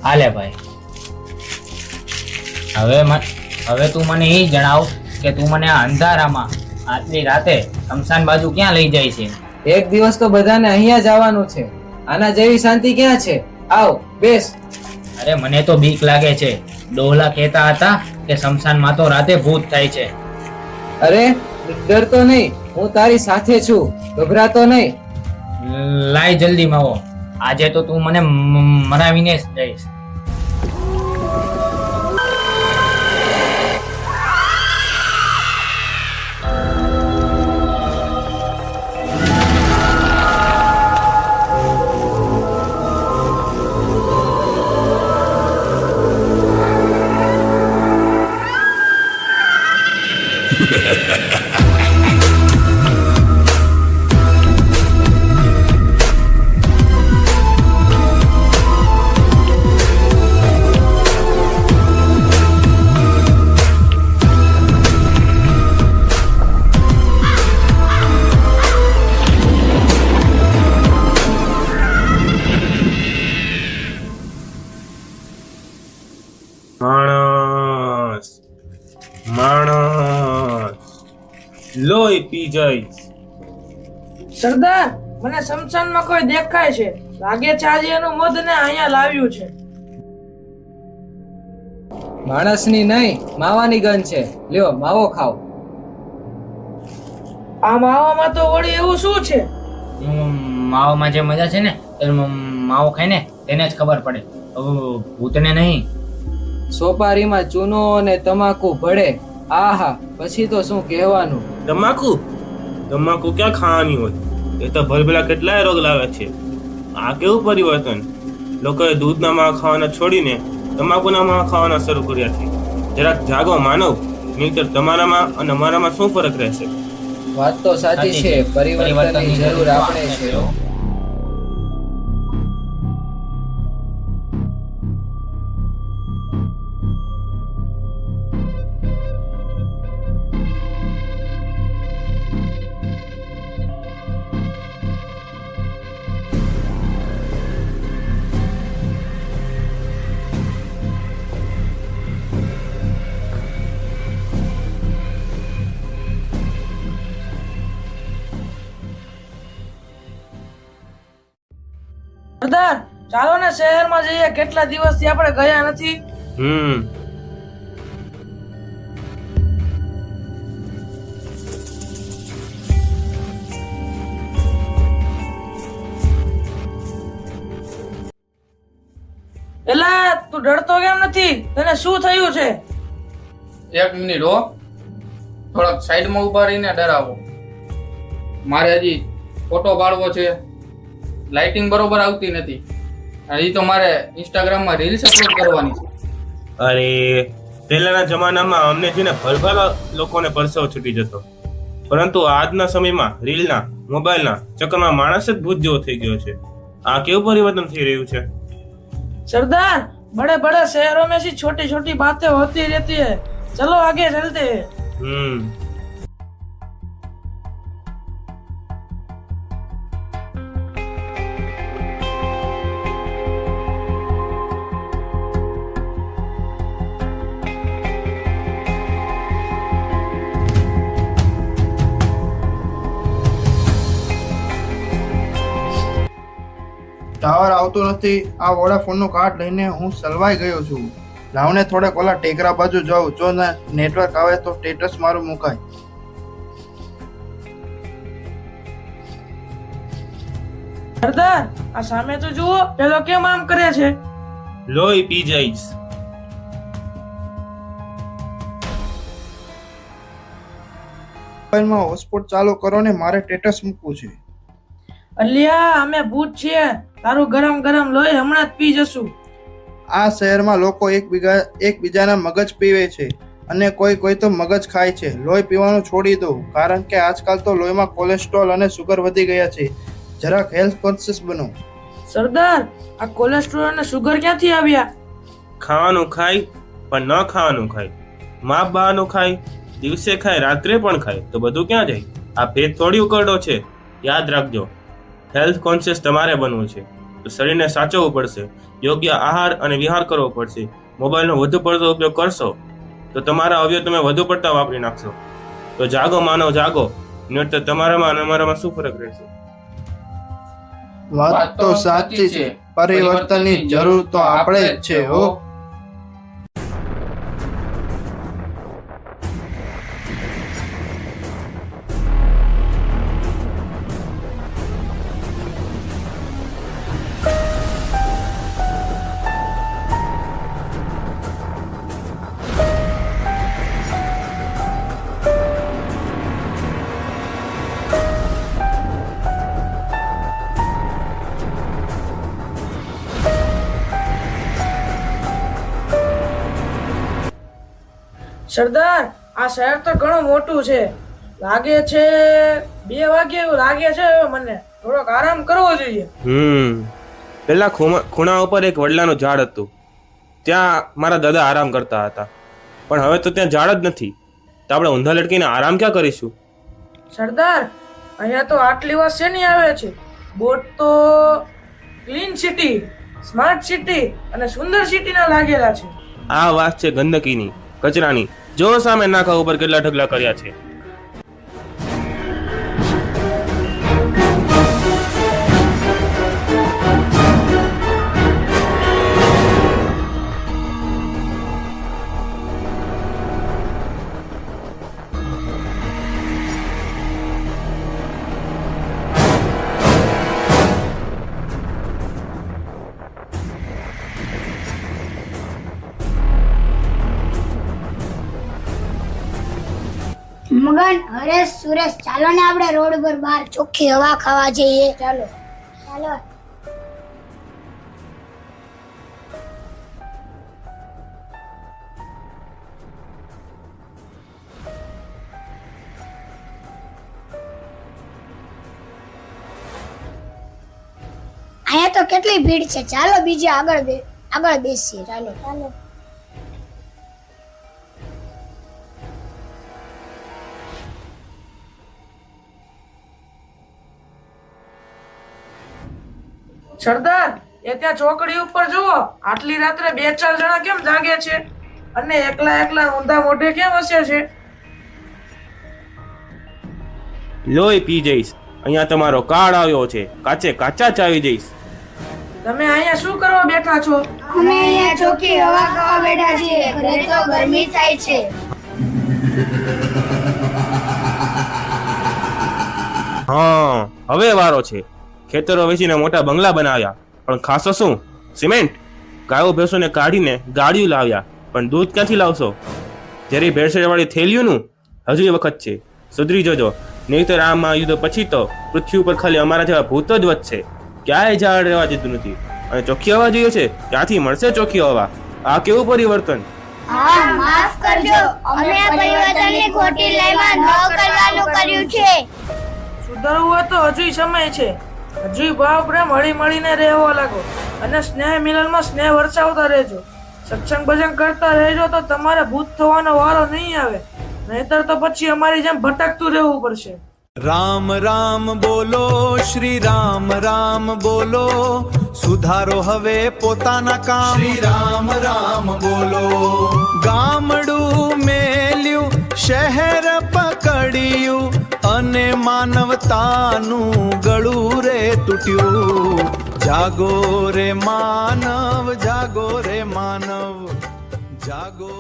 હાલે ભાઈ. હવે તું મને એ જણાવ કે તું મને આ અંધારામાં આટલી રાતે શમશાન બાજુ ક્યાં લઈ જાય છે? એક દિવસ તો બધાને અહીંયા જ આવવાનું છે. આના જેવી શાંતિ ક્યાં છે? આવ બેસ. અરે મને તો બીક લાગે છે. ડોહલા કહેતા હતા કે શમશાનમાં તો રાતે ભૂત થાય છે. અરે ડરતો નહીં, હું તારી સાથે છું, ગભરાતો નહીં. લાય જલ્દી માવો, આજે તો તું મને મરાવીને જ જઈશ. માણસ લોહી પી જઈશ. સરદાર, મને શમશાનમાં કોઈ દેખાય છે. લાગે છે આજે એનું મધને અહીંયા લાવ્યું છે. માણસની નહીં, માવાની ગન છે. લ્યો માવો ખાઓ. આ માવામાં તો વળી એવું શું છે? માવામાં જે મજા છે ને એ માવો ખાઈને તેને જ ખબર પડે, ભૂતને નહીં. સોપારીમાં ચૂનો અને તમાકુ ભળે, આહા, પછી તો શું કહેવાનું. તમાકુ ક્યાં ખાવાની હોય? એ તો ભલભલા કેટલાય રોગ લાવે છે. આ કેવું પરિવર્તન! લોકોએ દૂધના માવા ખાવાના છોડીને તમાકુના માવા ખાવાના શરૂ કર્યા છે. જરાક જાગો માનવ, નહીંતર તમારામાં અને અમારામાં શું ફરક રહેશે? વાત તો સાચી છે, પરિવર્તનની જરૂર આપણે છે. સરદાર, ચાલો ને શહેરમાં જઈએ. કેટલા દિવસથી આપણે ગયા નથી. એલા, તું ડરતો કેમ નથી? તને શું થયું છે? એક મિનિટ હો, થોડાક સાઈડમાં ઉભા રહીને ડરાવો. મારે હજી ફોટો પાડવો છે, લાઇટિંગ બરોબર આવતી નથી. હજી તો મારે ઇન્સ્ટાગ્રામમાં રીલ્સ અપલોડ કરવાની છે. અરે પહેલાના જમાનામાં અમને છે ને ભલભલા લોકોને પરસેવો છૂટી જતો, પરંતુ આજના સમયમાં રીલના મોબાઈલના ચક્કરમાં માણસ જ ભૂત જેવો થઈ ગયો છે. આ કેવું પરિવર્તન થઈ રહ્યું છે? सरदार, बड़े बड़े शहरों में सी छोटी छोटी बातें होती रहती है. चलो आगे चलते हैं. ટાવર આવતો નથી. આ વોડાફોન નું કાર્ડ લઈને હું સલવાઈ ગયો છું. લાવને થોડાક ઓલા ટેકરા બાજુ જાઉં, જો નેટવર્ક આવે તો સ્ટેટસ મારું મુકાય. સરદાર, આ સામે તો જુઓ, પેલો કેમ આમ કરે છે? લોહી પી જઈશ. મોબાઈલમાં હોટસ્પોટ ચાલુ કરો ને, મારે સ્ટેટસ મૂકવું છે. અલ્યા, અમે ભૂત છીએ. તારું ગરમ ગરમ લોહી હમણાં જ પી જશું. આ શહેરમાં લોકો એકબીજાના મગજ પીવે છે અને કોઈ તો મગજ ખાય છે. લોહી પીવાનું છોડી દો, કારણ કે આજકાલ તો લોહીમાં કોલેસ્ટ્રોલ અને સુગર વધી ગયા છે. જરાક હેલ્થ કોન્શિયસ બનો. સરદાર, આ કોલેસ્ટ્રોલ અને સુગર ક્યાંથી આવ્યા? ખાવાનું ખાય પણ ન ખાવાનું ખાય, માપ બહારનું ખાય, દિવસે ખાય રાત્રે પણ ખાય, તો બધું ક્યાં જાય? આ ભેદ થોડી ઉકરડો છે. યાદ રાખજો, હેલ્થ કોન્શિયસ તમારે બનવું છે. તો શરીરને સાચવવું પડશે, યોગ્ય આહાર અને વિહાર કરવો પડશે. મોબાઈલનો વધુ પડતો ઉપયોગ કરશો તો તમારા અવયવ તમે વધુ પડતા વાપરી નાખશો. તો જાગો માનવ જાગો, નહીતર તમારામાં અને અમારામાં શું ફરક રહેશે? વાત તો સાચી છે, પરિવર્તનની જરૂર તો આપણે જ છે હો. સરદાર, આ શહેર તો ઘણું મોટું છે. લાગે છે 2 વાગે એવું લાગે છે. હવે મને થોડોક આરામ કરવો જોઈએ. પેલા ખૂણા ઉપર એક વડલાનું ઝાડ હતું, ત્યાં મારા દાદા આરામ કરતા હતા. પણ હવે તો ત્યાં ઝાડ જ નથી, તો આપણે ઊંધા લટકીને આરામ ક્યાં કરીશું? સરદાર, અહીંયા તો આટલી વાત શેની આવે છે? બોર્ડ તો ક્લીન સિટી, સ્માર્ટ સિટી અને સુંદર સિટીના લાગેલા છે. આ વાત છે ગંદકીની, કચરાની. જો સામે નાકા ઉપર કેટલા ઢગલા કર્યા છે. મગન, હરેશ, સુરેશ, ચાલો ને આપણે રોડ પર બહાર ચોખ્ખી હવા ખાવા જઈએ. ચાલો ચાલો. અહીંયા તો કેટલી ભીડ છે. ચાલો બીજે આગળ બેસીએ. ચાલો ચાલો. સરદાર, એ ત્યાં ચોકડી ઉપર જુઓ. આટલી રાત્રે 2-4 જણા કેમ જાગે છે અને એકલા ઊંધા મોઢે કેમ હસે છે? લોહી પી જઈશ. અહીંયા તમારો કાર્ડ આવ્યો છે, કાચા ચાવી જઈશ. તમે અહીંયા શું કરવા બેઠા છો? અમે અહીંયા ચોખ્ખી હવા ખાવા બેઠા છીએ. ઘરે તો ગરમી થાય છે. હા, હવે વારો છે. ખેતરો વેચીને મોટા બંગલા બનાવ્યા, પણ ખાસો શું? સિમેન્ટ. ગાયો ભેંસોને કાઢીને ગાડીઓ લાવ્યા, પણ દૂધ ક્યાંથી લાવશો? જરી ભેળસેળવાળી થેલીઓનું હજુ વખત છે, સુધરી જજો. નહીંતર આ મહાયુદ્ધ પછી તો પૃથ્વી ઉપર ખાલી અમારા જેવા ભૂતો જ વધશે. ક્યાંય ઝાડ રહેવા જતું નથી. અને ચોખ્ખી હવા જોઈએ છે, ક્યાંથી મળશે ચોખ્ખી હવા? આ કેવું પરિવર્તન! હા, માફ કરજો. અમે આ પરિવર્તનની ખોટી લાઈનમાં ન કરવાનું કર્યું છે. સુધરવું હોય તો હજુય સમય છે. હજુય ભાવ પ્રેમ હળી મળીને રહેવા લાગો અને સ્નેહ મિલનમાં સ્નેહ વરસાવતા રહેજો. સત્સંગ ભજન કરતા રહેજો તો તમારે ભૂત થવાનો વારો નહીં આવે. નહીતર તો પછી અમારી જેમ ભટકતું રહેવું પડશે. રામ રામ બોલો, શ્રી રામ રામ બોલો, સુધારો હવે પોતાના કામ. શ્રી રામ રામ બોલો. ગામડું મેલ્યું, શહેર પકડ્યું અને માનવતાનું ગળું રે તૂટ્યું. જાગો રે માનવ, જાગો રે માનવ, જાગો.